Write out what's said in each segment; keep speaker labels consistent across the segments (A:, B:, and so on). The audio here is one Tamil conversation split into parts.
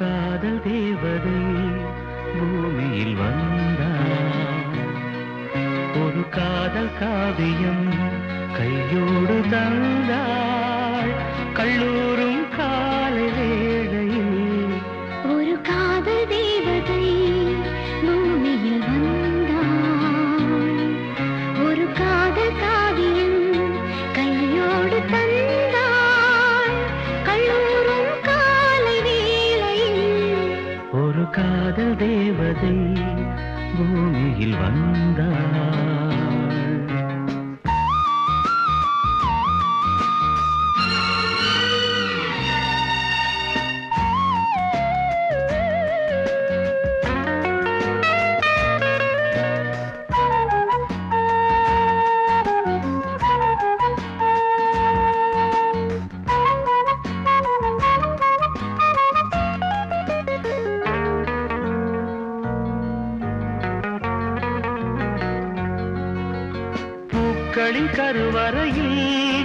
A: காதல் தேவதை பூமியில் வந்தார். ஒரு காதல் காவியம் கையோடு தந்தாள். கல்லூரும் காலை வேளையில்
B: ஒரு காதல் தேவதை பூமியில் வந்தாள். ஒரு காதல் காவியம் கையோடு தந்தாள். கல்லூரும் காலை வேளையில்
A: ஒரு காதல் தேவதை பூமியில் வந்தாள். பூக்களின் கருவறையில்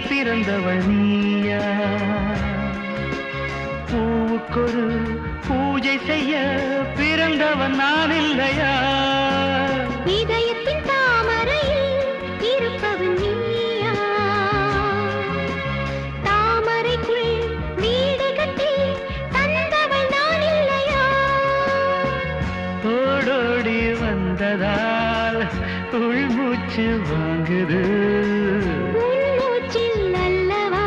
A: பிறந்தவள் நீயா? பூவுக்கொரு பூஜை செய்ய பிறந்தவன் நான் இல்லையா?
B: இதயத்தின் தாமரையில் இருப்பவன் நீயா? தாமரைக்குள் வீடு கட்டி தந்தவள் நான் இல்லையா?
A: ஓடோடி வந்ததால் உள்மூச்சு வாங்குது.
B: உன் மூச்சில் அல்லவா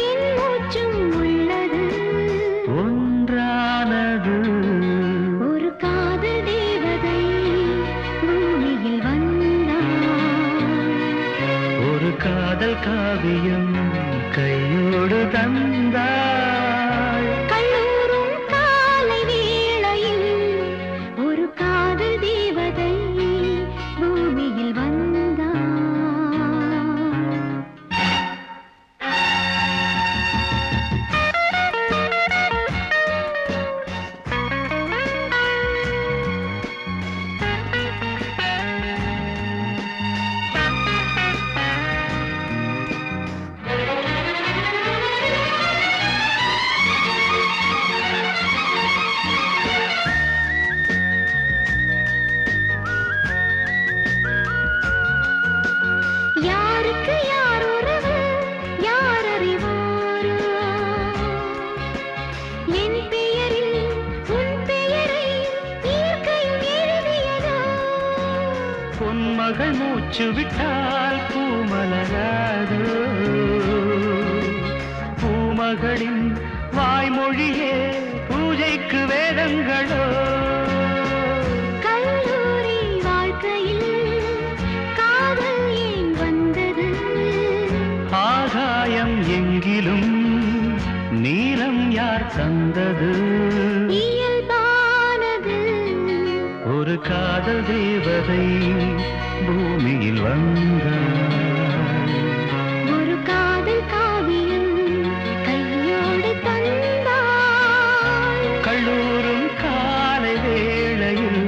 B: என் மூச்சும் உள்ளது.
A: ஒன்றானது
B: ஒரு காதல் தேவதை பூமியில் வந்தாள்.
A: ஒரு காதல் காவியம் கையோடு தந்தாள்.
B: கல்லூரும் காலை வேளையில் ஒரு காதல் தேவதை பூமியில் வந்தாள். யாருக்கு யார் உறவு யார் அறிவாரோ? என் பெயரில் உன் பெயரை இயற்கையும் எழுதியதோ?
A: பொன்மகள் மூச்சு விட்டால் பூமலராதோ? பூமகளின் வாய்மொழியே பூஜைக்கு வேதங்களோ?
B: கல்லூரி வாழ்க்கையில் காதல் ஏன் வந்தது?
A: ஆகாயம் எங்கிலும் நீலம் யார் தந்தது?
B: இயல்பானது
A: ஒரு காதல் தேவதை பூமியில் வந்தாள்.
B: ஒரு காதல் காவியம் கையோடு தந்தாள்.
A: கல்லூரும் காலை வேளையில்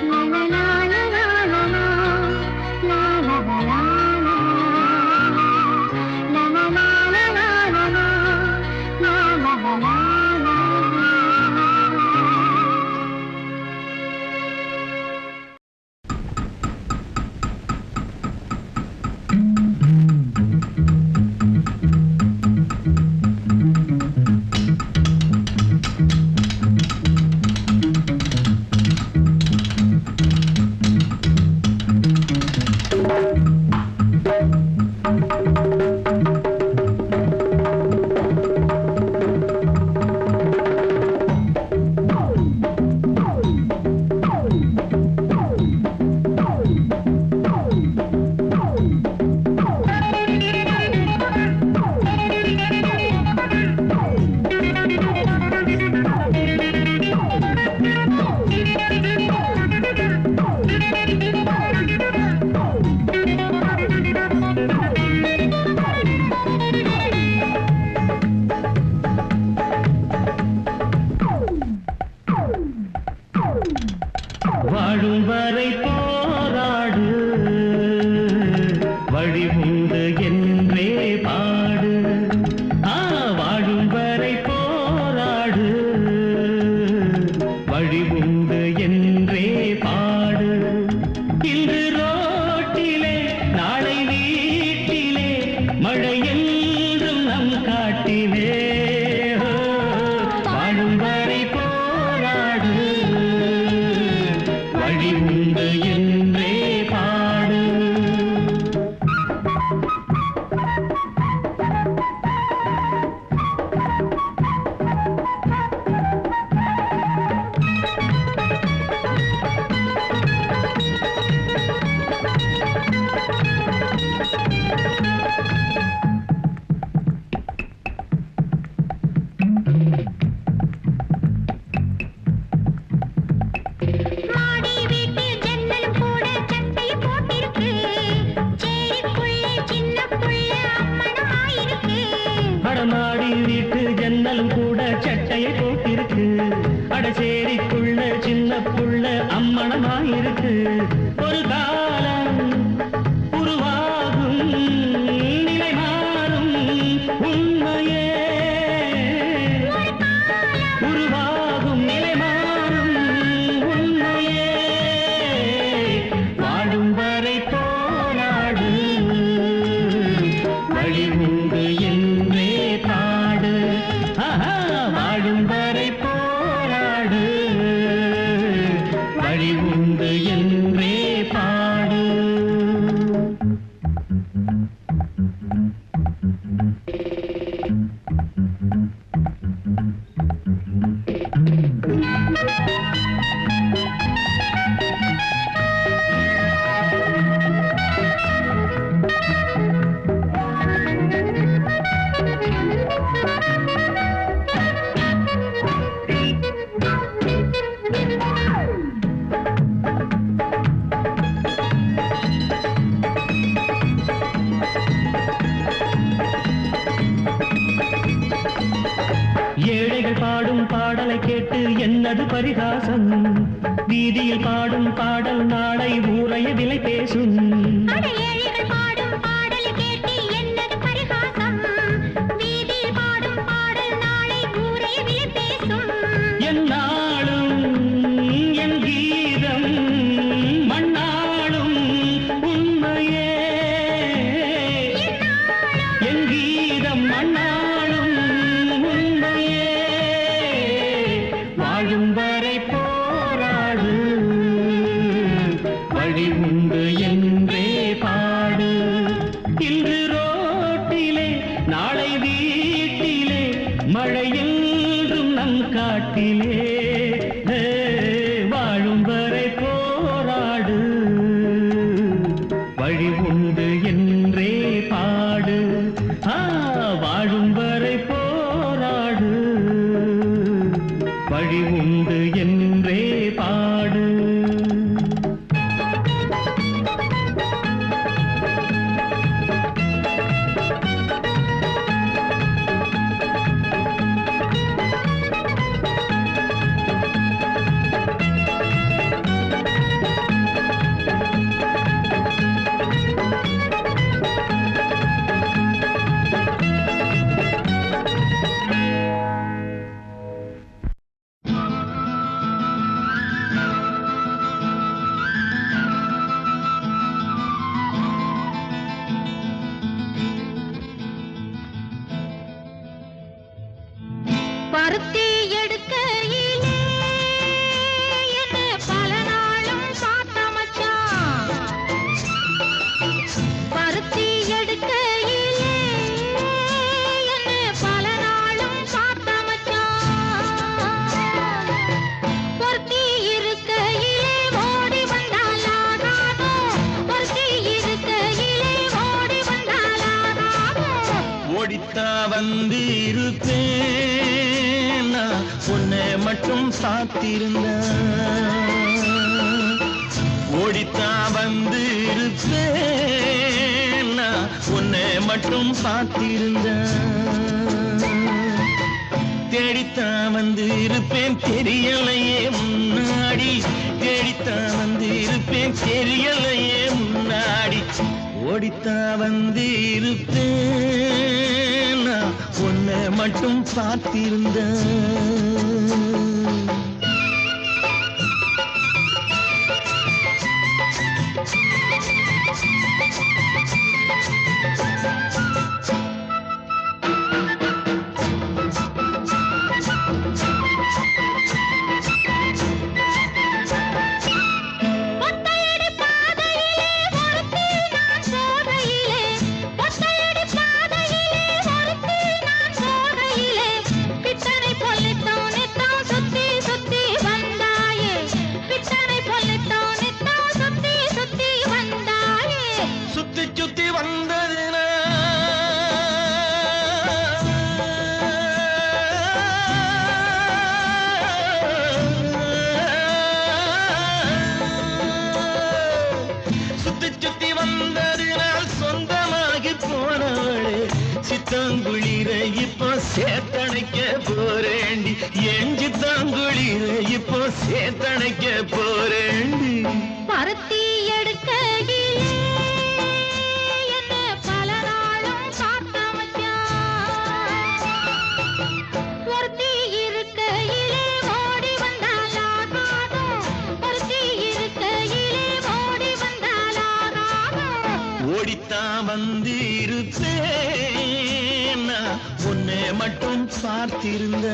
B: லலலாலலாலலா, லாலலாலலா, லலலாலலாலலா, லாலலாலலா.
A: காட்டிலே வாழும் வரை போராடு வழி உண்டு என்றே பாடு.
B: மாடி வீட்டு ஜன்னலும் கூட சட்டையை போட்டிருக்கு, அடசேரிக்குள்ள சின்ன புள்ள அம்மணமாயிருக்கு. ஒரு காலம் உருவாகும் நிலை மாறும் உண்மையே, உருவாகும் நிலை மாறும் உண்மையே. வாழும் வரை போராடு வழி உண்டு என்றே பாடு. வாழும் வரை போராடு வழி உண்டு என்றே பாடு. ஏழைகள் பாடும் பாடலை கேட்டு என்னது பரிகாசம், வீதியில் பாடும் பாடல் நாளை ஊரைய விலை பேசும்.
C: ஏழைகள் பாடும் பாடலை கேட்டு என்னது பரிகாசம், வீதியில் பாடும் பாடல் நாளை ஊரைய விலை பேசும்.
B: என்னாலும் என் கீதம் மண்ணாளும் உண்மையே, என் கீதம் மண்ணாளும் உண்மையே. வாழும் வரை போராடு வழி உண்டு என்றே பாடு. இன்று ரோட்டிலே நாளை வீட்டிலே மழை என்றும் நம் காட்டிலே. வாழும் வரை போராடு வழி உண்டு என்றே பாடு. வாழும் வரை போராடு வழி உண்டு என்றே பாடு.
C: பருத்தி எடுக்கையிலே என்ன பல நாளும் பார்த்த மச்சான், பருத்தி எடுக்கையிலே என்ன பல நாளும் பார்த்த மச்சான். பொருத்தி இருக்கையிலே ஓடி வந்தாலாகாதோ, பொருத்தி இருக்கையிலே ஓடி வந்தாலாகாதோ.
A: ஓடித்தா வந்து இருப்பேன் நான் உன்னை மட்டும் பார்த்திருந்த, ஓடித்தா வந்து இருப்பேன் நான் உன்னை மட்டும் பார்த்திருந்த. தேடித்தான் வந்து இருப்பேன் தெரியலையே முன்னாடி, தேடித்தான் வந்து இருப்பேன் தெரியலையே முன்னாடி. ஓடித்தா வந்து இருப்பேன் நான் உன்னை மட்டும் பார்த்திருந்த. தாங்குளிர இப்போ சேத்தணைக்க போறேண்டி எஞ்சி தாங்குளிர இப்போ சேத்தணைக்க போறேண்டி
C: பருத்தி எடுக்கையிலே என்ன பல நாளும் காத்த மச்சான் ஒருத்தி இருக்கையிலே ஓடி வந்தாலாகாதும் ஒருத்தி இருக்கையிலே ஓடி வந்தாலாகாதும்
A: ஓடித்தான் வந்து இருப்பேன் நான் உன்னை மட்டும் பார்த்திருந்த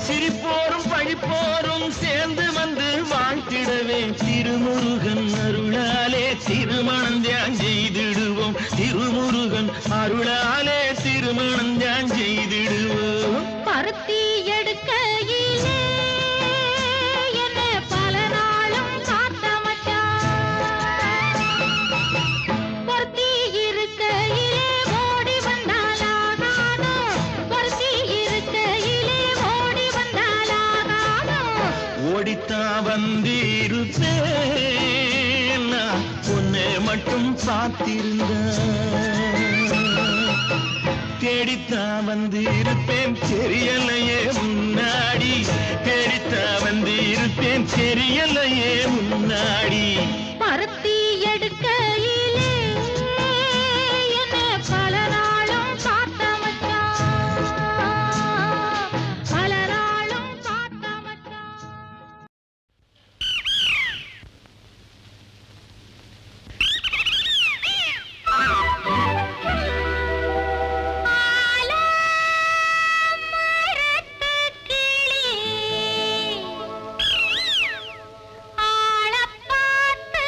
A: சிரிப்போரும் பழிப்போரும் சேர்ந்து வந்து வாழ்த்திடவே திருமுருகன் அருளாலே திருமணம் தியான் செய்திடுவோம் திருமுருகன் அருளாலே திருமணம் தியான் செய்திடுவோம்
C: பருத்தி எடுக்கையிலே என்ன பல நாளும் காத்த மச்சான் ஒருத்தி இருக்கையிலே ஓடி வந்தாலாகாதோ ஒருத்தி இருக்கையிலே ஓடி வந்தாலாகாதோ
A: ஓடித்தான் வந்திருப்பேன் நான் உன்னை மட்டும் பார்த்திருந்த தேடித்தான் வந்து இருப்பேன் தெரியலையே முன்னாடி தேடித்தான் வந்து இருப்பேன் தெரியலையே முன்னாடி
C: பருத்தி எடுக்கையிலே என்ன பல நாளும் காத்த மச்சான் பல நாளும் காத்த மச்சான் ஆளப் பார்த்து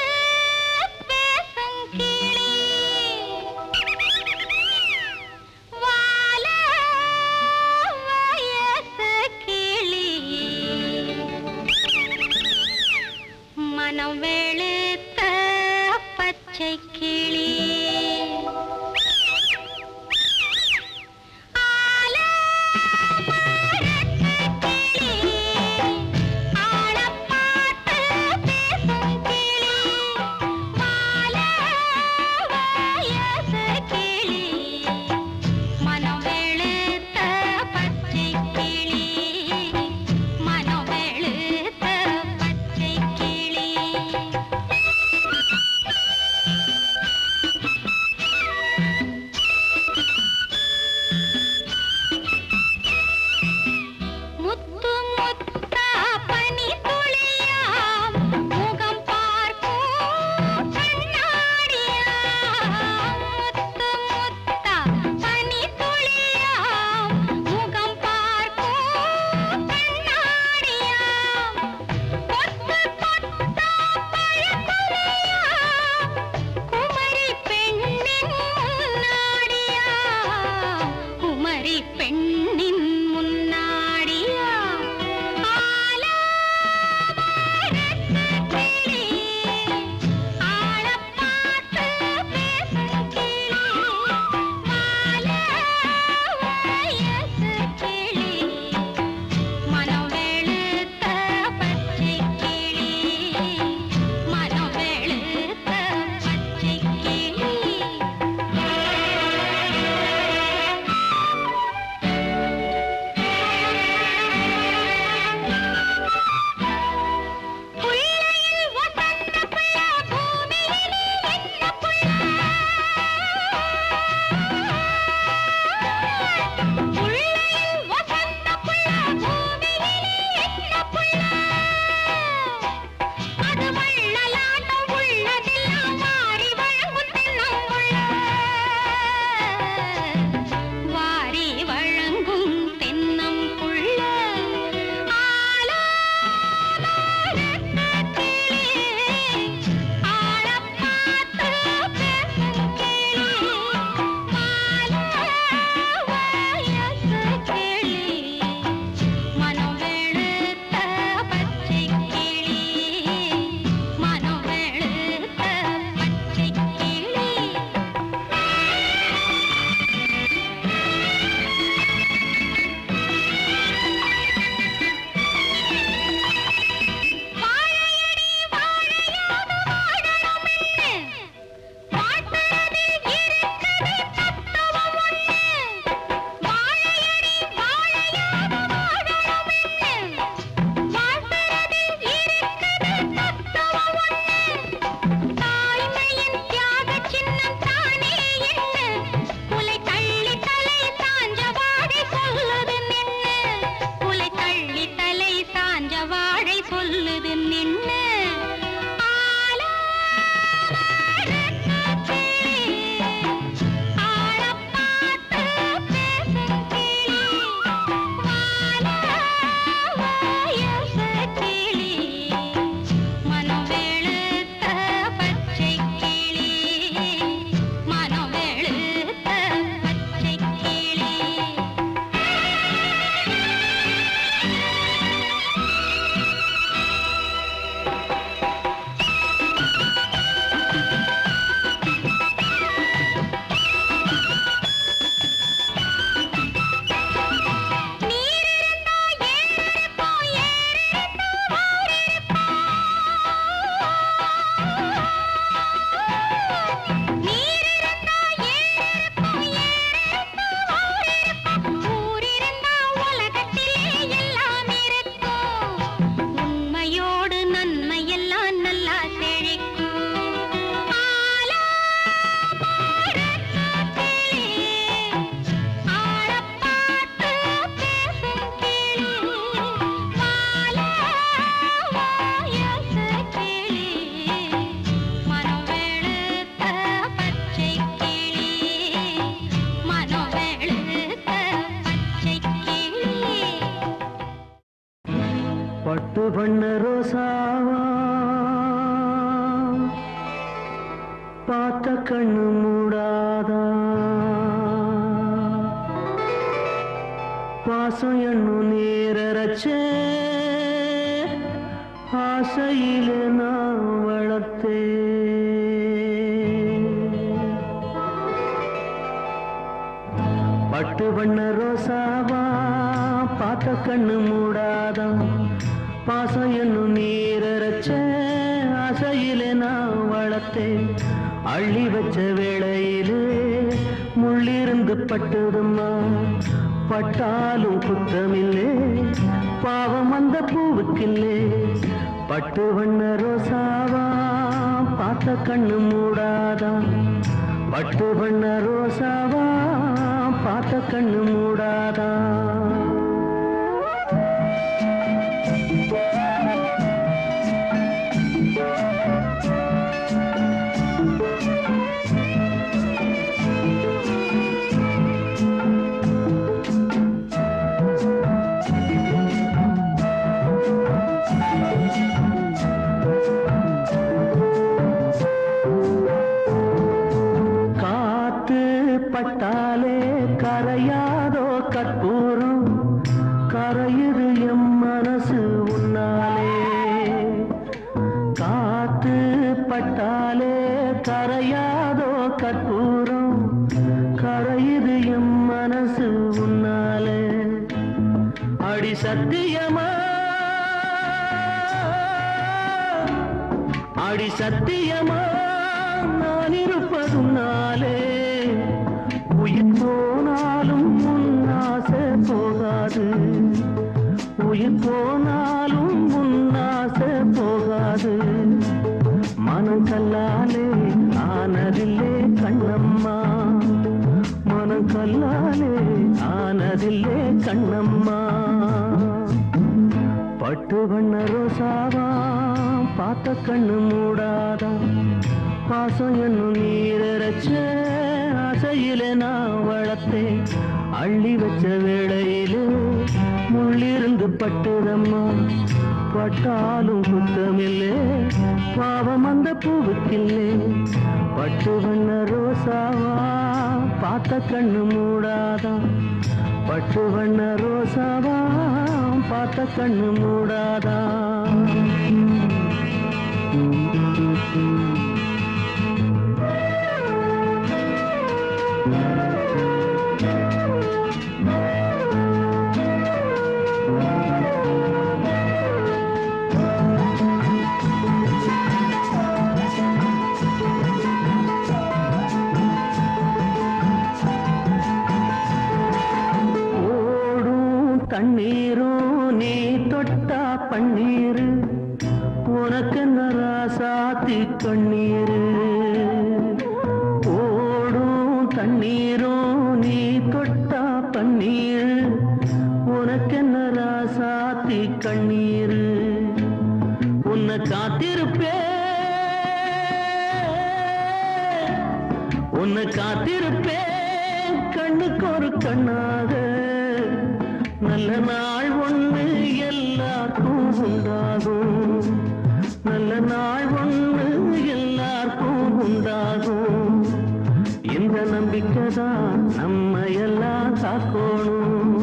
B: பாசம் என்னும் நீரச்சே ஆசையிலே நான் வளர்த்தே பட்டு வண்ண ரோசாவா பார்த்த கண்ணு மூடாதான் பாசம் என்னும் நீரச்சே ஆசையிலே நான் வளர்த்தே அள்ளி வச்ச வேளையிலே முள்ளிருந்து பட்டுதும்மா பட்டாலும் குத்தமில்லே பாவம் அந்த பூவுக்கில்லே பட்டு வண்ண ரோசாவா பார்த்த கண்ணு மூடாதான் பட்டு வண்ண ரோசாவா பார்த்த கண்ணு மூடாதான் பட்டாலே கரையாதோ கற்பூரம் கரையுது எம் மனசு உன்னாலே காத்து பட்டாலே கரையாதோ கற்பூரம் கரையுது எம் மனசு உன்னாலே அடி சத்தியமா அடி சத்தியமா நான் இருப்பதுனாலே உயிர் போனாலும் உன்னாசை போகாது உயிர் போனாலும் உன்னாசை போகாது மனம் கல்லாலே ஆனதில்லே கண்ணம்மா மனம் கல்லாலே ஆனதில்லே கண்ணம்மா பட்டு வண்ண ரோசாவா பார்த்த கண்ணு மூடாதா பாசம் என்னும் நீரச்ச ஆசையிலே நான் வளர்த்தே அள்ளி வச்ச வேளையிலே முள்ளிருந்து பட்டுதம்மா பட்டாலும் குத்தமில்லே பாவம் அந்த பூவுக்கில்லே பட்டு வண்ண ரோசாவா பார்த்த கண்ணு மூடாதான் பட்டு வண்ண ரோசாவா பார்த்த கண்ணு மூடாதான் தண்ணீரும் நீ தொட்டா பன்னீரு உனக்கு நராசாத்தி கண்ணீரு ஓடும் தண்ணீரும் நீ தொட்டா பன்னீரு உனக்கு நராசாத்தி கண்ணீரு உன்னை காத்திருப்பே உன்னை காத்திருப்பே கண்ணுக்கு ஒரு கண்ணாக நல்ல நாள் ஒண்ணு எல்லாருக்கும் உண்டாகும் நல்ல நாள் ஒண்ணு எல்லாருக்கும் உண்டாகும் இந்த நம்பிக்கை தான் நம்ம எல்லாம் காக்கணும்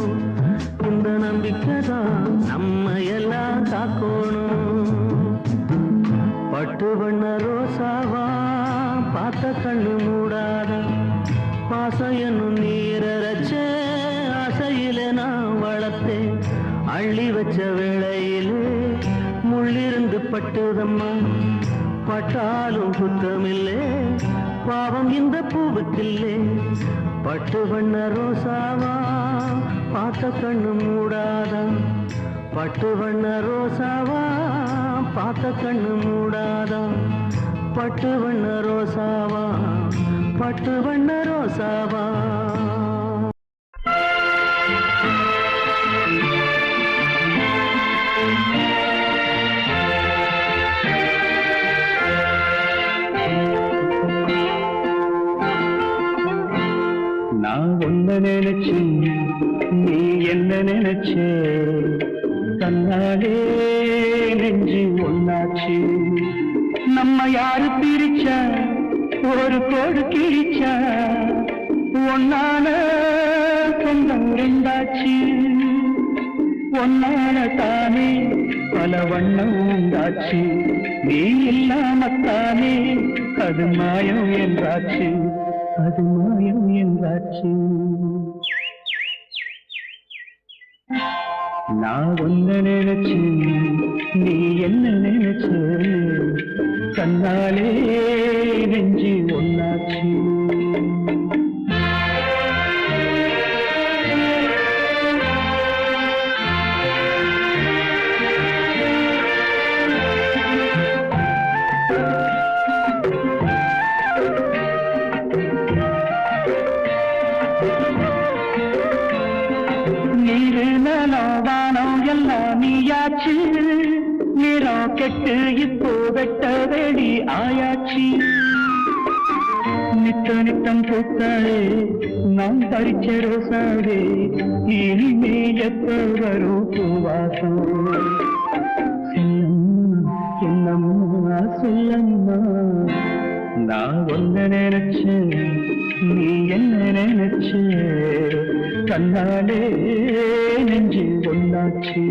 B: இந்த நம்பிக்கை தான் நம்ம எல்லாம் காக்கணும் பட்டு வண்ண ரோசாவா பார்த்த கண்ணு மூடாத பாசம் என்னும் நீரச்ச ஆசையிலே நான் வளர்த்தே அள்ளி வச்ச வேளையிலே முள்ளிருந்து பட்டுதம்மா பட்டாலும் குத்தமில்லே பாவம் இந்த பூவுக்கில்லே பட்டு வண்ண ரோசாவா பார்த்த கண்ணு மூடாதா பட்டு வண்ண ரோசாவா பார்த்த கண்ணு மூடாதா பட்டு வண்ண ரோசாவா பட்டு வண்ண ரோசாவா நான் ஒன்ன நினைச்சு நீ என்ன நினைச்சே தன்னாலே நெஞ்சு ஒன்னாச்சு நம்ம யாரு பிரிச்சா ஒரு கோடு கிழிச்சா ஒன்னான சொந்தம் ரெண்டாச்சு ஒன்னால தானே பல வண்ணம் உண்டாச்சு நீ இல்லாமத்தானே அது மாயம் என்றாச்சு அது மாயம் என்றாச்சு நான் ஒன்ன நினைச்சு நீ என்ன நினைச்சு கண்ணாலே நெஞ்சு ஒன்னாச்சு நீயாச்சு நிறம் கெட்டு இப்போ வெட்ட வேடி ஆயாச்சு நித்த நித்தம் பூத்தாளே நாம் பறிச்ச ரோசாவே இனிமே எப்ப வரும் பூவாசம் என்னம்மா சொல்லம்மா நான் ஒன்ன நினைச்சேன் நீ என்ன நினைச்ச கண்ணாலே நெஞ்சு ஒன்னாச்சு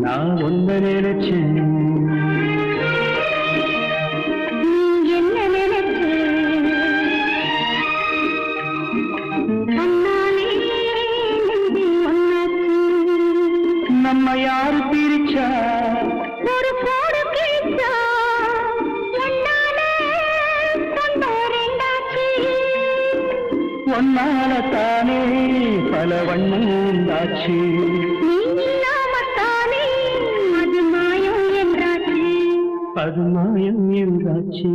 B: நான் ஒன்ன நினைச்சேன் என்ன நினைச்சேன் நம்ம யாரு பிரிச்சா ஒரு கோடு கிழிச்சா ஒன்னால தானே பல வண்ணம் உண்டாச்சு அது மாயம் என்றாச்சு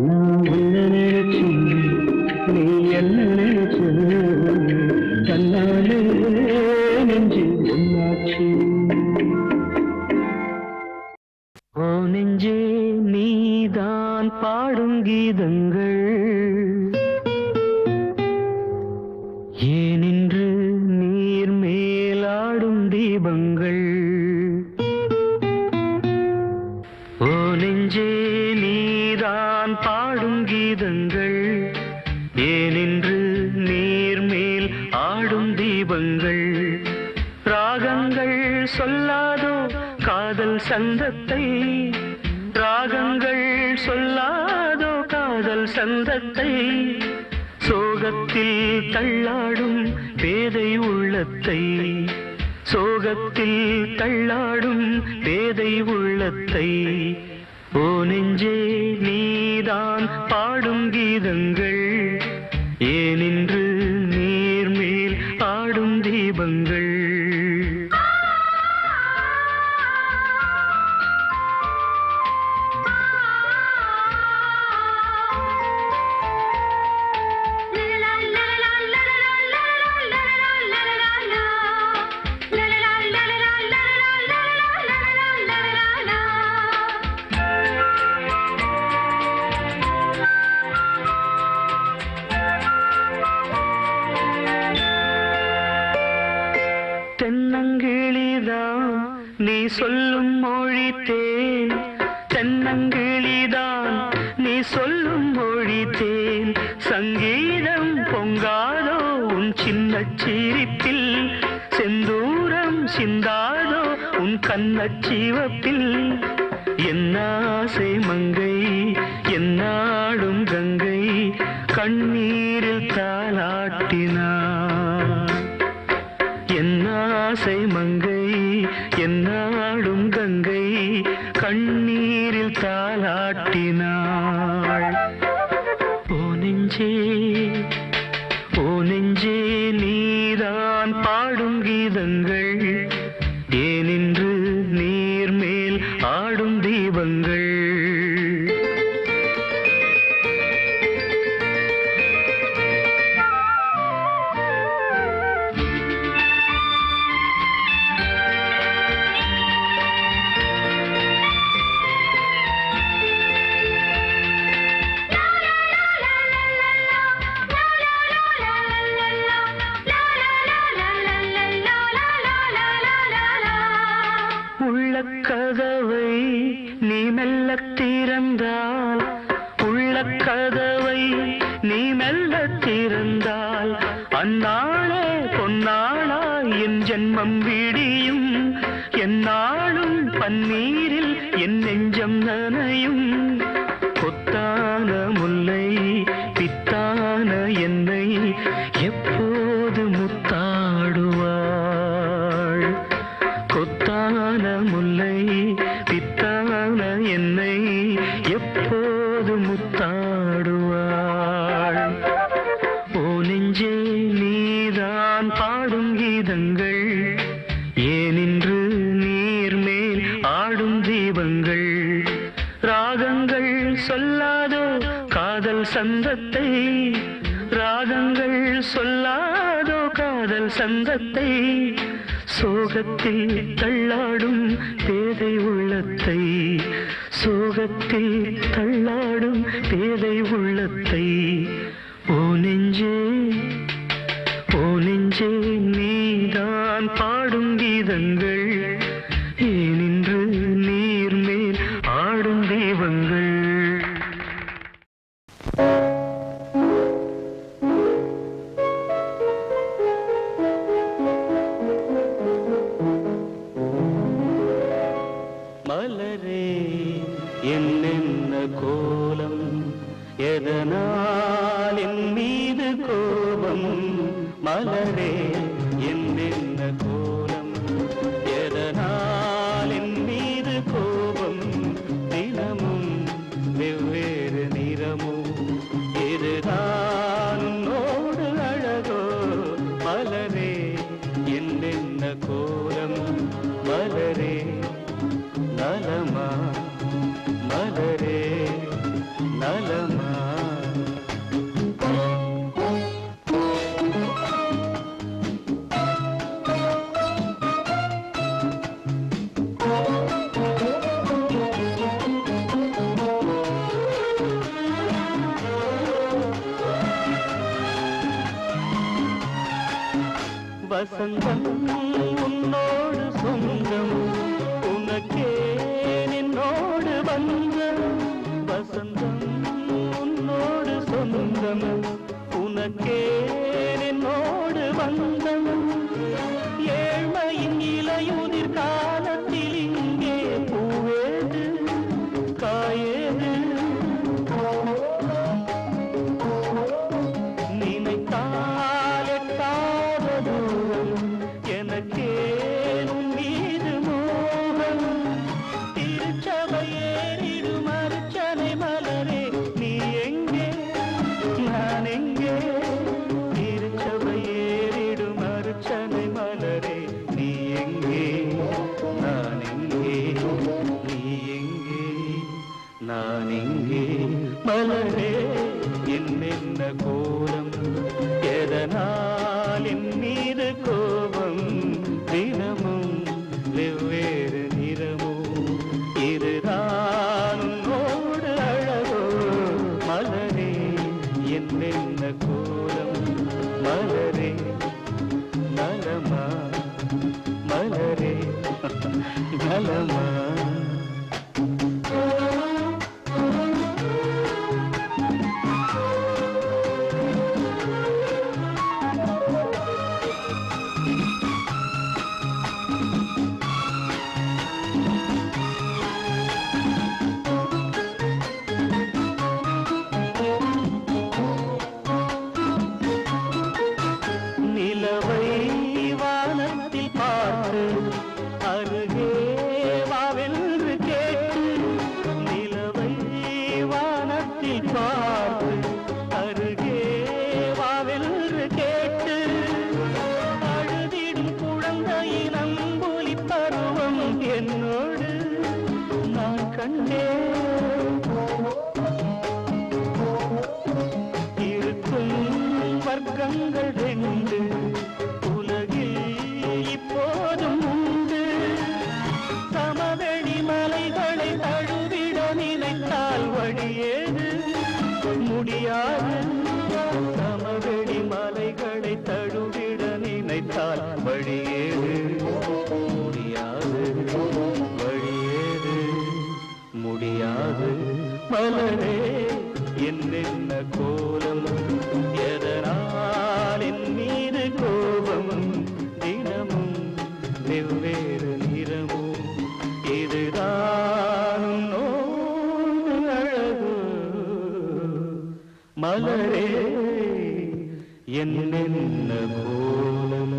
B: நான் என்ன நினைச்சு நீ என்ன நினைச்சு கண்ணாலே நெஞ்சு ஒன்னாச்சு ஓ நெஞ்சே நீதான் பாடும் கீதங்கள் ஏனின்று நீர் மேலாடும் தீபங்கள் ஓ நெஞ்சே நீதான் பாடும் கீதங்கள் ஏனின்று நீர் மேல் ஆடும் தீபங்கள் ராகங்கள் சொல்லாதோ காதல் சந்தத்தை ராகங்கள் சொல்லாதோ காதல் சந்தத்தை சோகத்தில் தள்ளாடும் பேதை உள்ளத்தை சோகத்தில் தள்ளாடும் பேதை உள்ளத்தை ஓ நெஞ்சே நீதான் பாடும் கீதங்கள் ஏனின்று நீர் மேல் ஆடும் தீபங்கள் நீ சொல்லும் மொழி தேன் தென்னங்கிளிதான் நீ சொல்லும் மொழி தேன் சங்கீதம் பொங்காதோ உன் சின்ன சிரிப்பில் செந்தூரம் சிந்தாதோ உன் கண்ணச்சிவப்பில் என்னாசை மங்கை என்னாடும் கங்கை கண்ணீரில் தாலாட்டினார் என்னாசை மங்கை என்னாடும் கங்கை கண்ணீரில் தாலாட்டினாள் ஓ நெஞ்சே நீதான் பாடும் கீதங்கள் ஏனின்று நீர் மேல் ஆடும் தீபங்கள் கதவை நீ மெல்ல திறந்தால் உள்ள கதவை நீ மெல்ல திறந்தால் அந்நாளே பொன்னாளா என் ஜென்மம் விடியும் என்னாலும் பன்னீரில் என் நெஞ்சம் நனையும் கொத்தான முல்லை பித்தான என்னை எப்போது முத்தாடுவாள் கொத்தான முல்லை பித்தான என்னை எப்போது முத்தாடுவாள் ஓ நெஞ்சே நீதான் பாடும் கீதங்கள் ஏனின்று நீர் மேல் ஆடும் தீபங்கள் ராகங்கள் சொல்லாதோ காதல் சந்தத்தை ராகங்கள் சொல்லாதோ காதல் சந்தத்தை சோகத்தில் தள்ளாடும் பேதை உள்ளத்தை சோகத்தில் தள்ளாடும் பேதை உள்ளத்தை ஓ நெஞ்சே நீதான் பாடும் கீதங்கள் ஏனின்று நீர் மேல் ஆடும் தெய்வங்கள் மலரே என்னென்ன கோலம் எதனால் என் மீது கோபம் மலரே என்னென்ன கோலம் எதனால் என் மீது கோபம் தினமும் வெவ்வேறு நிறமும் இதுதான் உன்னோடு அழகோ மலரே என்னென்ன கோலம் மலரே நலமா மலரே நலமா வசந்தம் உன்னோடு சொந்தம் உனக்கே நின்னோடு பந்தம் வசந்தம் உன்னோடு சொந்தம் உனக்கே நின்னோடு பந்தம் ஏழ்மையின் இலையுதிர் காலத்தில் இங்கே பூவேது காயேது நினைத்தால் எட்டாத தூரம் எனக்கேனும் மீது மோகம் திருச்சபையேறிடும் அர்ச்சனை மலரே நீ எங்கே நான் எங்கே திருச்சபையேறிடும் அர்ச்சனை மலரே நீ எங்கே நான் எங்கே நீ எங்கே நான் எங்கே மலரே என்னென்ன கோலம் எதனால் என் மீது கோபம் தினமும் வெவ்வேறு நிறமும் இதுதான் உன்னோடு அழகோ மலரே என்னென்ன கோலம் மலரே நலமா மலரே வழியேது முடியாது சமவெளி மலைகளை தழுவிட நினைத்தால் வழியேது முடியாது வழியேது முடியாது மலரே என்னென்ன கோலம் எதனால் என் மீது கோபம் தினமும் வெவ்வேறு நிறமும் இதுதான் உன்னோடு அழகு மலரே என்னென்ன கோலம்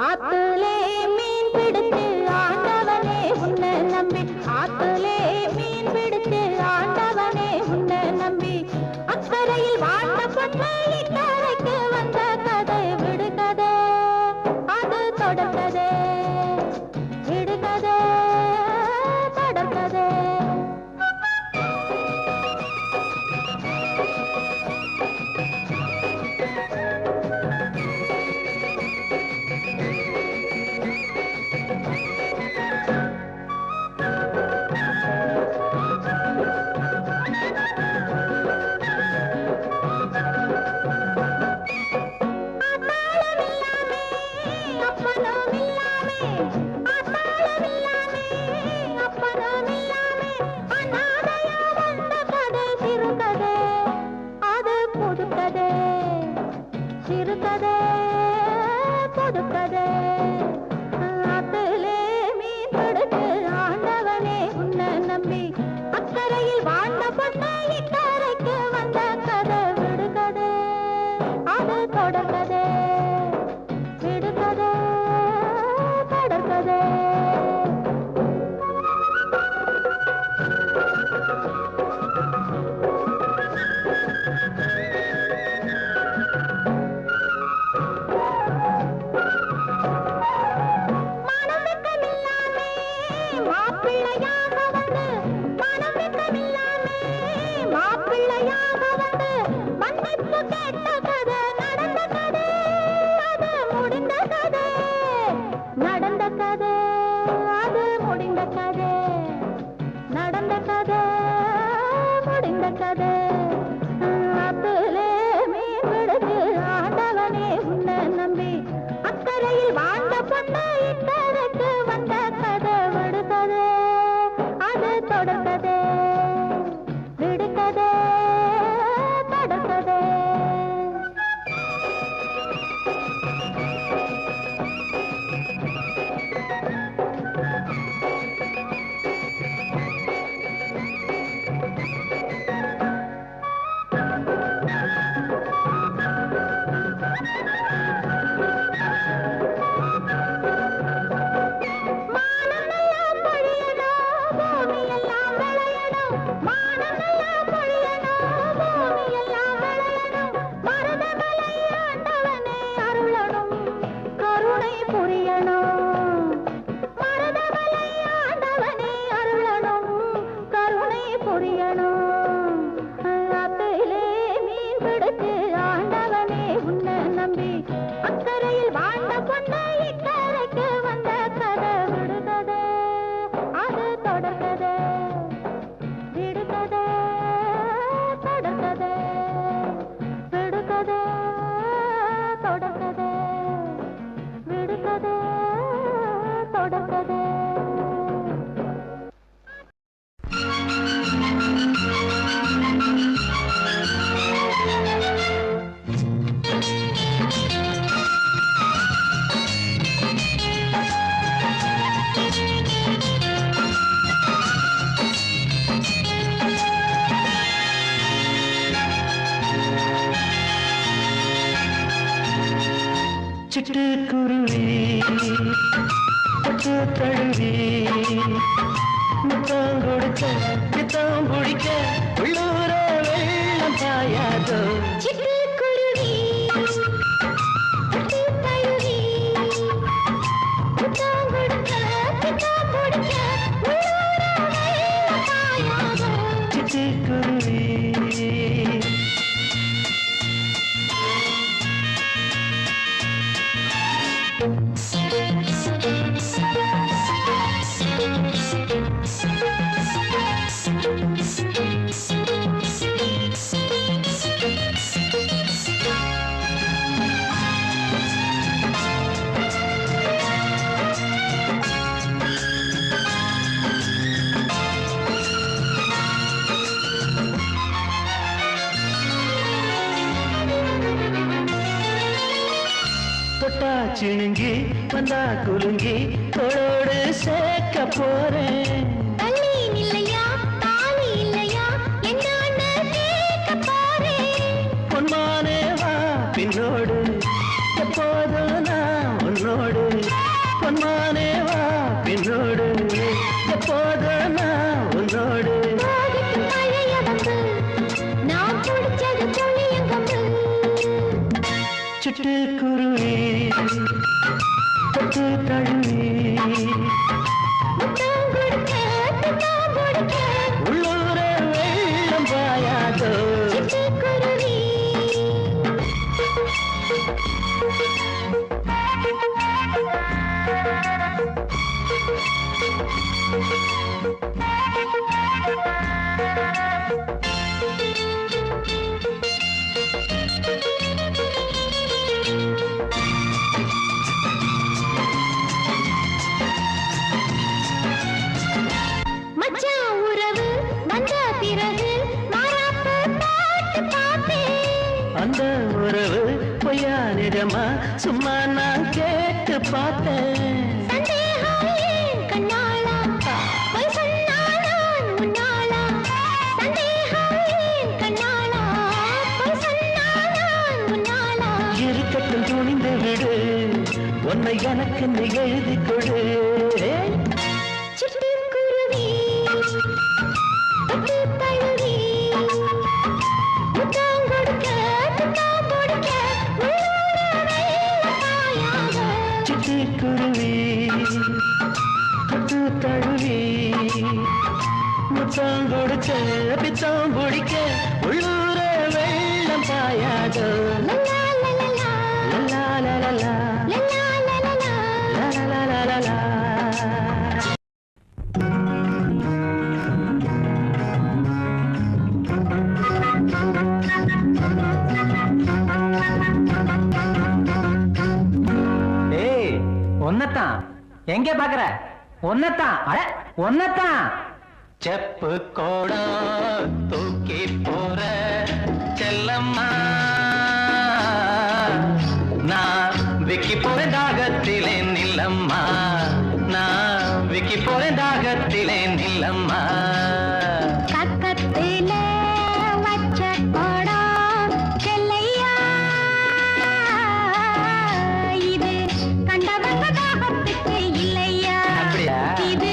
C: ஆத்துலே மீன் பிடித்து ஆண்டவனே உன்னை நம்பி ஆத்துலே மீன் பிடித்து ஆண்டவனே உன்னை நம்பி அக்கறையில் வாழ்ந்த பொண்ணை இக்கரைக்கு வந்த கதை விடுகதை அது தொடர்கதை விடுகதை தொடர்கதை அக்கறையில் வாழ்ந்த பொண்ணை இக்கரைக்கு வந்த கதை விடுகதை அது தொடர்கதை விடுகதை தொடர்கதை மாப்பிள்ளையாக வந்து மன்னிப்பு கேட்ட கதை நடந்த கதை அது முடிந்த கதை நடந்த கதை அது முடிந்த கதை நடந்த கதை முடிந்த கதை ஆத்துலே மீன் பிடித்து ஆண்டவனே உன்னை நம்பி அக்கறையில் வாழ்ந்த பொண்ணை இக்கரைக்கு வந்த கதை விடுகதை அது தொடர்கதை விடுகதை தொடர்கதை அக்கறையில் வாழ்ந்த பொண்ணை இக்கரைக்கு வந்த கதை விடுகதை அது தொடர்கதை விடுகதை தொடர்கதை விடுகதை தொடர்கதை விடுகதை தொடர்கதை
B: சிட்டுக்குருவி பட்டு தழுவி முத்தம் கொடுக்க பித்தம் பிடிக்க உள்ளூர வெள்ளம் பாயாதோ
C: சிட்டுக்குருவி பட்டு தழுவி முத்தம் கொடுக்க பித்தம் பிடிக்க உள்ளூர வெள்ளம் பாயாதோ
B: சிட்டுக்குருவி தொட்டா சிணுங்கி வந்தா குலுங்கி தோளோடு சேர்க்க போறேன்
C: தள்ளி நில்லையா தாலி இல்லையா என்னன்னு கேட்க போறேன்
B: பொன்மானே வா பின்னோடு எப்போதும் நான் உன்னோடு பொன்மானே வா பின்னோடு எப்போதும் நான் உன்னோடு
C: போகட்டும் பழைய வம்பு நான் பிடிச்சது சொல்லியங்கம்பு
B: சிட்டுக்குருவி தொட்டு தழுவி
C: முத்தம் கொடுக்க பித்தம் பிடிக்க
B: உள்ளூர வெள்ளம் பாயாதோ
C: சிட்டுக்குருவி மச்சான் உறவு வந்த பிறகு மாறாப்பு பாட்டு பார்த்தேன்
B: அந்த உறவு பொய்யா நிஜமா சும்மா நான் கேட்டு பார்த்தேன்
C: சந்தேகம் ஏன் கண்ணாளா பொய் சொன்னா நான் முன்னாளா சந்தேகம் ஏன் கண்ணாளா பொய் சொன்னா நான் முன்னாளா
B: இருக்கட்டும் துணிந்து விடு உன்னை எனக்கு நீ எழுதி கொடு
C: சிட்டுக்குருவி பட்டு தழுவி முத்தம் கொடுக்க பித்தம் பிடிக்க உள்ளூர வெள்ளம் பாயாதோ
B: சிட்டுக்குருவி தொட்டு தழுவி முத்தம் கொடுக்க பித்தம் பிடிக்க உள்ளூர வெள்ளம் பாயாதோ
C: லலா லலலா
B: லலா லலலா
C: லலா லலலா
B: லலா லலலா
D: ஏய் ஒன்னத்தான் எங்க பாக்குற ஒன்னத்தான் அட ஒன்னத்தான்
A: செப்பு கோடம் தூக்கி போற செல்லம்மா நான் விக்கி போறேன் தாகத்திலே நில்லம்மா நான் விக்கி போறேன் தாகத்திலே நில்லம்மா
C: பக்கத்துல வச்ச கோடம் செல்லையா இது கண்டவங்க தாகத்துக்கு இல்லையா
A: அப்படியா?
C: இது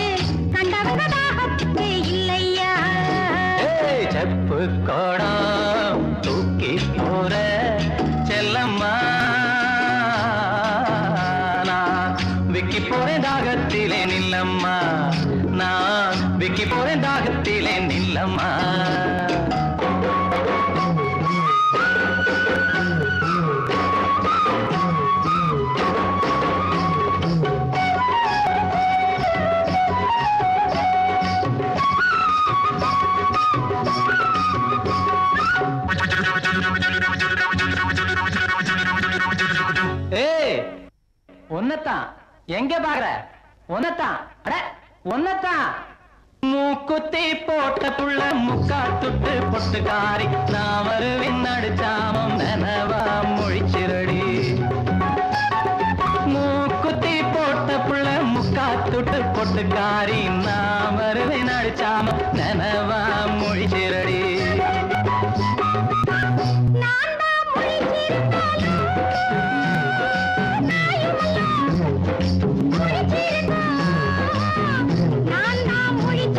C: கண்டவங்க தாகத்துக்கு இல்லையா
A: ஏய், செப்பு கோடம் தூக்கி போற செல்லம்மா நான் விக்கி போறேன் தாகத்திலே நில்லம்மா நான் விக்கி போறேன் தாகத்திலே நில்லம்மா
D: ஏய் ஒன்னத்தான் எங்க பாக்குற ஒன்னத்தான் அட ஒன்னத்தான்
A: மூக்குத்தி போட்ட புள்ள முக்கா துட்டு பொட்டுக்காரி நான் வருவேன் நடுச்சாமம் நனவா மொழிச்சிரடி மூக்குத்தி போட்ட புள்ள முக்கா துட்டு பொட்டுக்காரி நான் வருவேன் நடுச்சாமம் நனவா மொழிச்சிரடி
C: நான் தான் முழிச்சிருந்தாலும் நாயுமல்லா முழிச்சிருந்தா நான் தான் முழிச்சிருந்தாலும்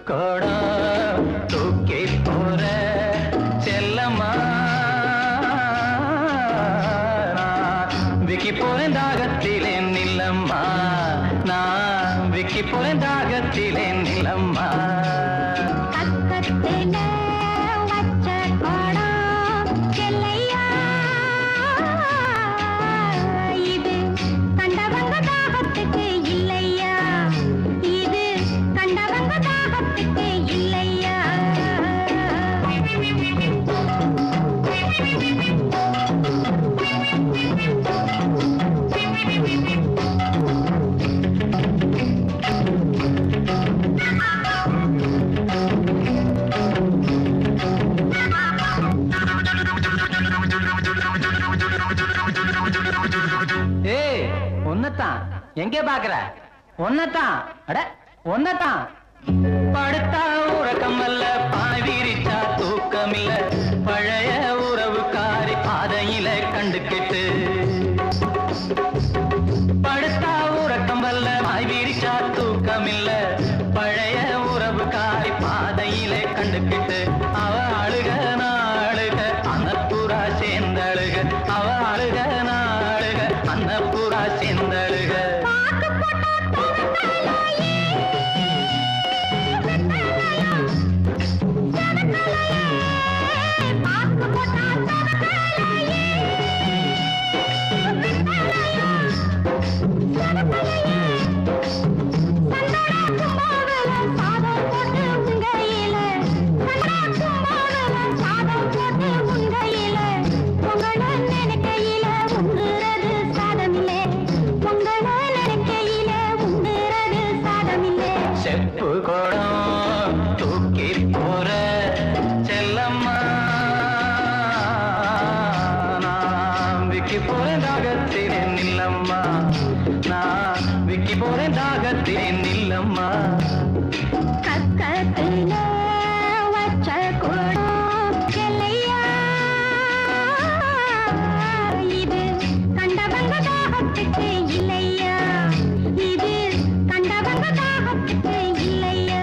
A: கோடம் தூக்கி போற செல்லம்மா நான் விக்கி போறேன் தாகத்திலே நில்லம்மா நான் விக்கி போறேன் தாகத்திலே நில்லம்மா
C: பக்கத்துல வச்ச கோடம் செல்லையா இது கண்டவங்க தாகத்துக்கு இல்லையா இது கண்டவங்க தாகத்துக்கு இல்லையா
D: ஏய் ஒன்னதான் எங்கே பாக்குற ஒன்னதான் அட ஒன்னதான்
A: படுத்தா உறக்கம் அல்ல பாய் விரிச்சா தூக்கம் இல்ல பழைய உறவுக்காரி பாதையில கண்டுக்கிட்டு படுத்தா உறக்கம் அல்ல பாய் விரிச்சா தூக்கம் இல்ல பழைய உறவுக்காரி பாதையில கண்டுக்கிட்டு அவ அழுக நாளுக அன்னப்புறா சேர்ந்தழுக அவ அழுக நாளுக அன்னப்புறா சேர்ந்தழுக
C: பாக்கு போட்டா தோணலையே பாக்கு போட்டா தோணலையே சாதம் போட்டு உங்கையில சாதம் போட்டு உங்கையில உங்கள நினைக்கையில உங்குறது சாதமில்லை உங்கள நினைக்கையில உங்குறது சாதமில்லை
A: செப்பு கோடம் தூக்கி போற செல்லம்மா நான் விக்கி போறேன் தாகத்திலே நில்லம்மா நான் விக்கி போறேன் தாகத்திலே நில்லம்மா
C: பக்கத்துல வச்ச கோடம் செல்லையா இது கண்டவங்க தாகத்துக்கு இல்லையா இது கண்டவங்க தாகத்துக்கு இல்லையா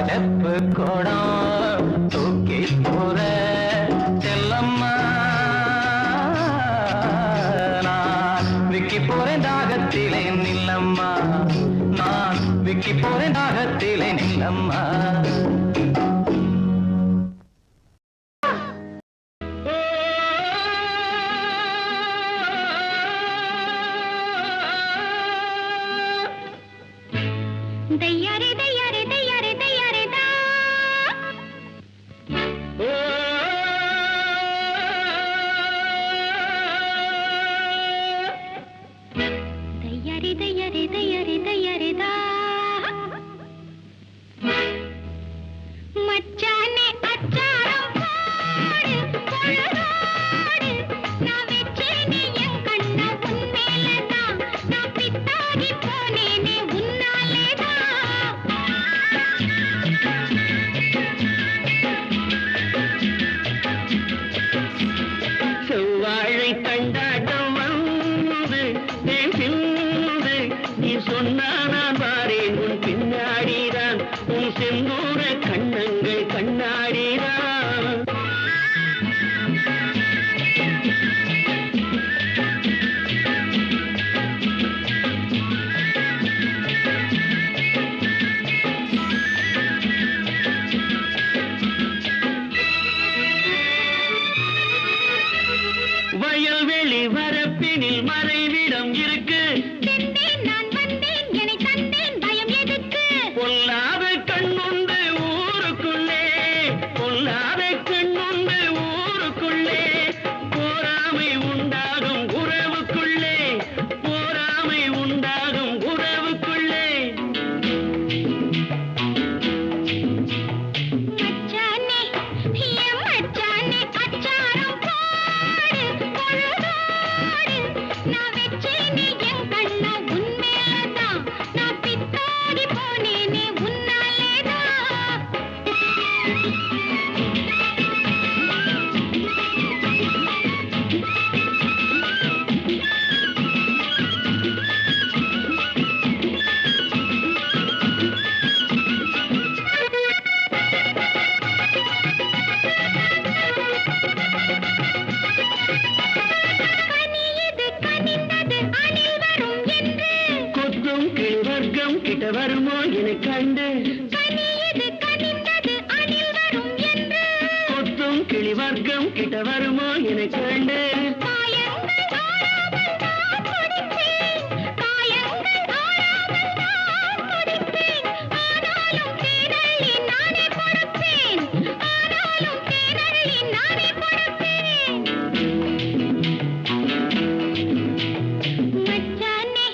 A: செப்பு கோடம் தூக்கி போற செல்லம்மா நான் விக்கி போறேன் தாகத்திலே நில்லம்மா நான் விக்கி போறேன் தாகத்திலே நில்லம்மா
C: தையாரே தையாரே தையாரே தையாரே தா தையாரே தையாரே தையாரே தையாரே தா மச்சானே அச்சாரம் போடு பொழுதோடு நான் வெச்சேனே என் கண்ண உன்மேலதான் நான் பித்தாகி போனேனே உன்னாலேதான்
B: செவ்வாழை தண்டாட்டம் வந்து தேன் சிந்து நீ சொன்னா நான் பாரேன் உன் பின்னாடிதான் உன் செந்தூர கண்ணங்கள் கண்ணாடிதான் வயல்வெளி வரப்பினில் மறைவிடம் இருக்கு
C: சென்றேன் நான் வந்தேன் என்னை தந்தேன் பயம் எதுக்கு
B: பொல்லாத கண்ணுண்டு ஊருக்குள்ளே பொல்லாத கண்ணுண்டு ஊருக்குள்ளே போராமை உண்டாகும் உறவுக்குள்ளே போராமை உண்டாகும் உறவுக்குள்ளே
C: மச்சானே என் மச்சானே அச்சாரம் போடு பொழுதோடு நான் வெச்சேனே என் கண்ண
B: வருமோ என கண்டு
C: கனியது கனிந்தது அணில் வரும் என்று
B: கொத்தும் கிளி வர்க்கம் கிட்ட வருமோ என கண்டு
C: காயங்கள் ஆறாமல் நான் துடித்தேன் காயங்கள் ஆறாமல் நான் துடித்தேன் ஆனாலும் தேனள்ளி நானே கொடுப்பேன் ஆனாலும் தேனள்ளி நானே கொடுப்பேன் மச்சானே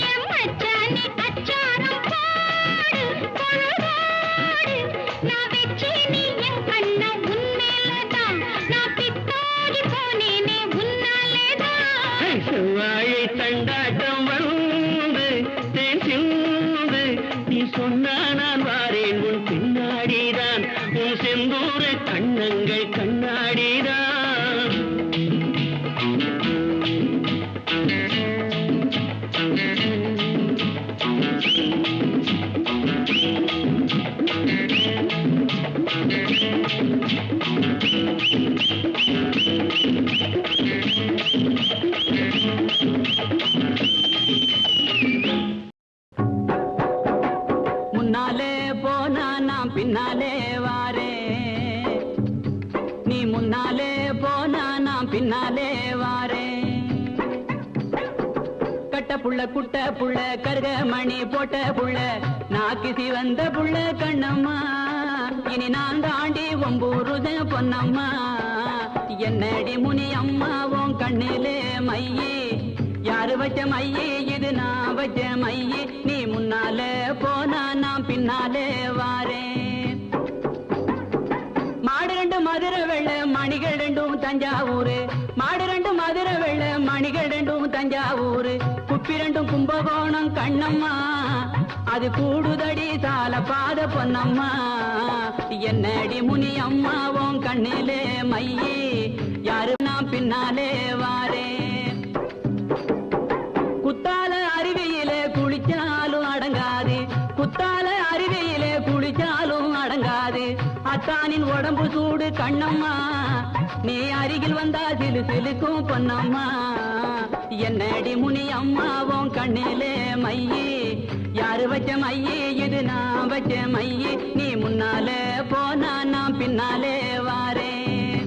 C: என் மச்சானே அச்சாரம் பாடு பொழுதாடு நான் வெச்சே நீ என் கண்ண உன்மேலதான் நான் பித்தாகி போனேனே உன்னாலேதான்
B: செவ்வாழை தண்டாட்டம் வந்து தேன் சிந்து நீ சொன்னா நான் வாரேன் உன் பின்னாடிதான் உன் செந்தூர கண்ணங்கள் கண்ணாடிதான்
D: முன்னாலே போனா நான் பின்னாலே வாரேன் நீ முன்னாலே போனா நான் பின்னாலே வாரேன் கட்ட புள்ள குட்ட புள்ள கருக மணி போட்ட புள்ள நாக்கு சிவந்த புள்ள கண்ணம்மா இனி நான் தாண்டி ஒம்பூருத பொன்னம்மா என்னடி முனி அம்மா உன் கண்ணிலே மையே யாரு வச்ச மையே இது நான் வச்ச மையே நீ முன்னாலே போனா நான் பின்னாலே வாரேன் மாடு ரெண்டு மதுரை வெள்ள மணிகள் ரெண்டும் தஞ்சாவூரு மாடு ரெண்டு மதுரை வெள்ள மணிகள் ரெண்டும் தஞ்சாவூரு குப்பி ரெண்டும் கும்பகோணம் கண்ணம்மா அது கூடுதடி சால பாத பொன்னம்மா என்னடி முனி அம்மா உன் கண்ணிலே மையே யாரு நான் பின்னாலே வாரேன் குத்தால அருவியிலே குளிச்சாலும் அடங்காது குத்தால அருவியிலே குளிச்சாலும் அடங்காது அத்தானின் உடம்பு சூடு கண்ணம்மா நீ அருகில் வந்தா சிலு சிலுக்கும் பொன்னம்மா என்னடி முனி அம்மா உன் கண்ணிலே மையே யாரு வச்ச மையே இது நான் வச்ச மையே நீ முன்னாலே போனா நான் பின்னாலே வாரேன்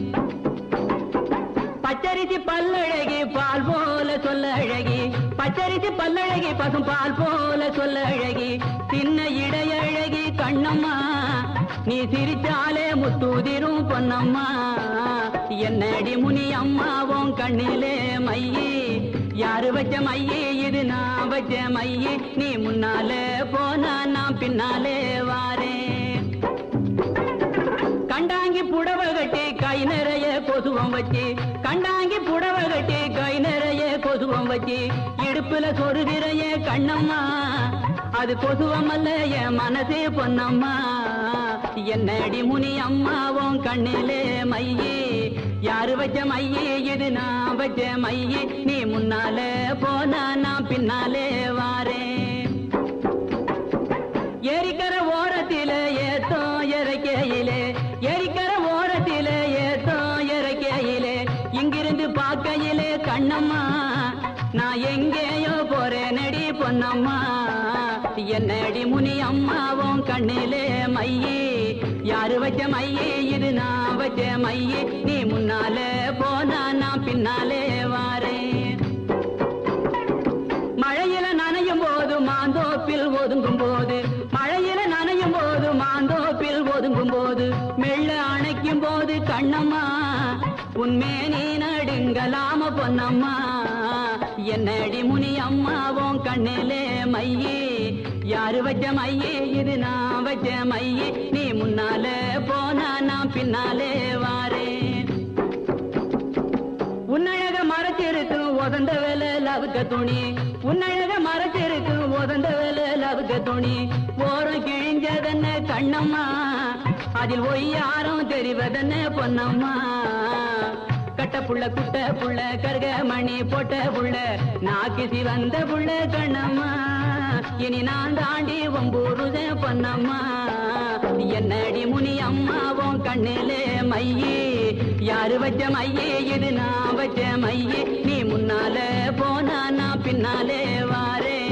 D: பச்சரிசி பல்லழகி பால் போல சொல்ல அழகி பச்சரிசி பல்லழகி பசும் பால் போல சொல்ல அழகி சின்ன இடையழகி கண்ணம்மா நீ சிரிச்சாலே முத்தூதிரும் பொன்னம்மா என்னடி முனி அம்மா உன் கண்ணிலே மையே யாரு வச்ச மையே இது நான் வச்ச மையே நீ முன்னாலே போனா நான் பின்னாலே வாரேன் கண்டாங்கி புடவை கட்டி கை நிறைய கொசுவம் வச்சு கண்டாங்கி புடவை கட்டி கை நிறைய கொசுவம் வச்சு இடுப்புல சொருகிறைய கண்ணம்மா அது கொசுவம் அல்ல என் மனசே பொன்னம்மா என்னடி முனி அம்மா உன் கண்ணிலே மையே யாரு வச்ச மையே இது நான் வச்ச மையே நீ முன்னாலே போனா நான் பின்னாலே வாரேன் ஏரிக்கர ஓரத்தில ஏத்தோ இறக்கையிலே ஏரிக்கர ஓரத்தில ஏத்தோ இறக்கையிலே இங்கிருந்து பார்க்கையிலே கண்ணம்மா நான் எங்கேயோ போறேனடி பொன்னம்மா என்னடி முனி அம்மா உன் கண்ணிலே மையே யாரு வச்ச மையே இது நான் வச்ச மையே நீ முன்னாலே போனா நான் பின்னாலே வாரேன் மழையில நனையும் போது மாந்தோப்பில் ஒதுங்கும் போது மழையில நனையும் போது மாந்தோப்பில் ஒதுங்கும் போது மெல்ல அணைக்கும் போது கண்ணம்மா உன்மே நீ நடுங்கலாம பொன்னம்மா என்னடி முனி அம்மா உன் கண்ணிலே மையே யாரு வச்ச மையே இது நான் வச்ச மையே நீ முன்னாலே போனா நான் பின்னாலே வாரேன் உன்னழக மறைச்சிருக்கும் உதந்த வேலை லவுக்க துணி உன்னழக மறைச்சிருக்கும் உதந்த வேலை லவுக்க துணி ஓரம் கிழிஞ்சதென்ன கண்ணம்மா அதில் ஒய்யாரம் தெரிவதென்ன பொன்னம்மா கட்ட புள்ள குட்ட புள்ள கருக மணி போட்ட புள்ள நாக்கு சிவந்த புள்ள கண்ணம்மா இனி நான் தாண்டி ஒம்பூருத பொன்னம்மா என்னடி முனி அம்மா உன் கண்ணிலே மையே யாரு வச்ச மையே இது நான் வச்ச மையே நீ முன்னாலே போனா நான் பின்னாலே வாரேன்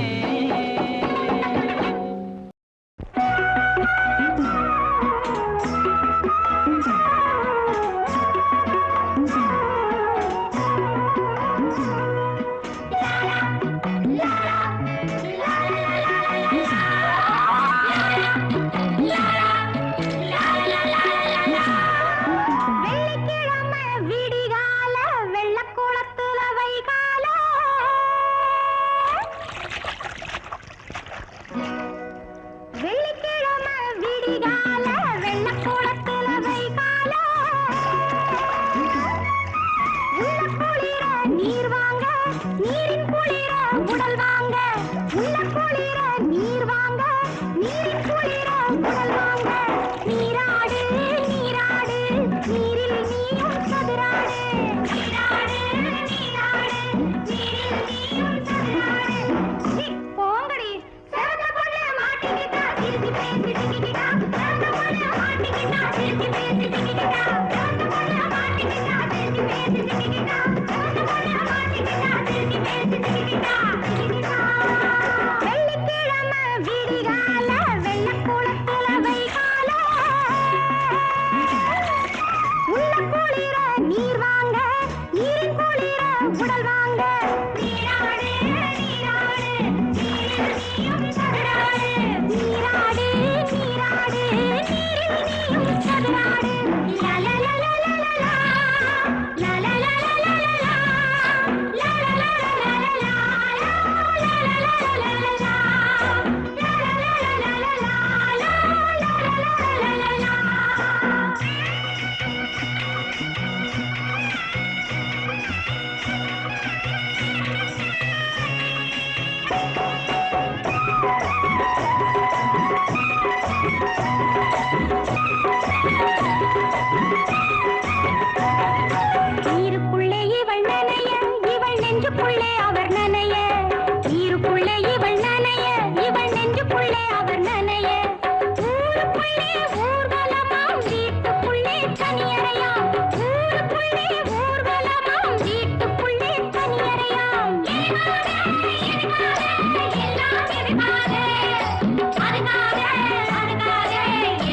C: ஊருக்குள்ளே ஊர்வலமாம் வீட்டுக்குள்ளே தனியறையாம் ஊருக்குள்ளே ஊர்வலமாம் வீட்டுக்குள்ளே தனியறையாம் எல்லாம் எதுக்காக அதுக்காக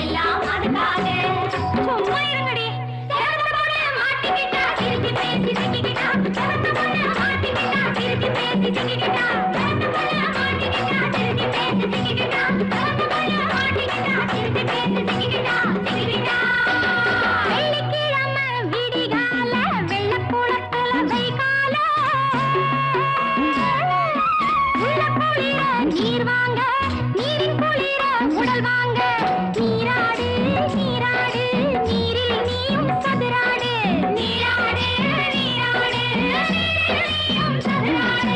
C: எல்லாம் அதுக்காக சும்மா இருங்கடி சேவத்த பொண்ணு மாட்டிக்கிட்டா திருப்பி பேசி சிக்கிக்கிட்டா சேவத்த பொண்ணு மாட்டிக்கிட்டா திருப்பி பேசி சிக்கிக்கிட்டா சேவத்த பொண்ணு மாட்டிக்கிட்டா திருப்பி பேசி சிக்கிக்கிட்டா சேவத்த பொண்ணு மாட்டிக்கிட்டா திருப்பி பேசி சிக்கிக்கிட்டா சிக்கிக்கிட்டா வெள்ளிக்கிழமை விடிகால வெள்ளக்குளத்துல வைகால உள்ள குளிர நீர் வாங்க நீரின் குளிர உடல் வாங்க நீராடு நீராடு நீரில் நீயும் சதுராடு நீராடு நீராடு நீரில் நீயும் சதுராடு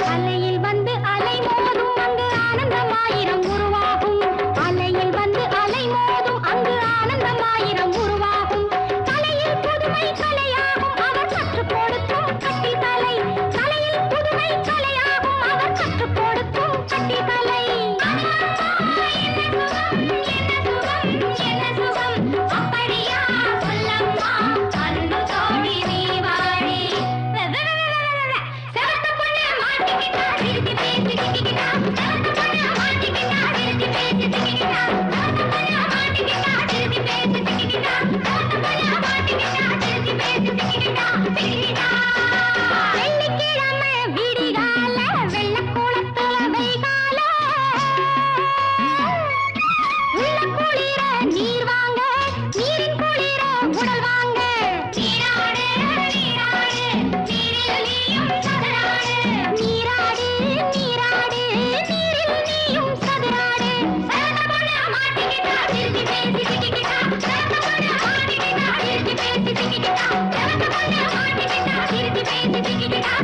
C: அலையில் வந்து அலை மோதும் அங்கு ஆனந்தமாயிரம் உருவாகும் அலையில் வந்து அலை மோதும் அங்கு ஆனந்தமாயிரம் உருவாகும் தலையில் புதுமை கலையாகும் அவர் கற்றுக் கொடுக்கும் கட்டி தலை தலையில் புதுமை கலையாகும் அவர் கற்றுக் கொடுக்கும் கட்டி தலை என்ன சுகம் அப்படியா சொல்லம்மா அன்பு தோழி நீ வாழி செவத்த பொண்ணு மாட்டிக்கிட்டா திருப்பி பேசி சிக்கிக்கிட்டா செவத்த பொண்ணு மாட்டிக்கிட்டா திருப்பி பேசி சிக்கிக்கிட்டா செவத்த பொண்ணு மாட்டிக்கிட்டா திருப்பி பேசி சிக்கிக்கிட்டா செவத்த பொண்ணு மாட்டிக்கிட்டா திருப்பி பேசி சிக்கிக்கிட்டா சிக்கிக்கிட்டா வெள்ளிக்கிழமை விடிகால வெள்ளக்குளத்துல வைகால உள்ள குளிர நீர் வாங்க நீரின் குளிர உடல் வாங்க நீராடு நீராடு நீரில் நீயும் சதுராடு நீராடு நீராடு நீரில் நீயும் சதுராடு சேவத்த பொண்ணு மாட்டிக்கிட்டா திருப்பி பேசி சிக்கிக்கிட்டா சேவத்த பொண்ணு மாட்டிக்கிட்டா திருப்பி பேசி சிக்கிக்கிட்டா சேவத்த பொண்ணு மாட்டிக்கிட்டா திருப்பி பேசி சிக்கிக்கிட்டா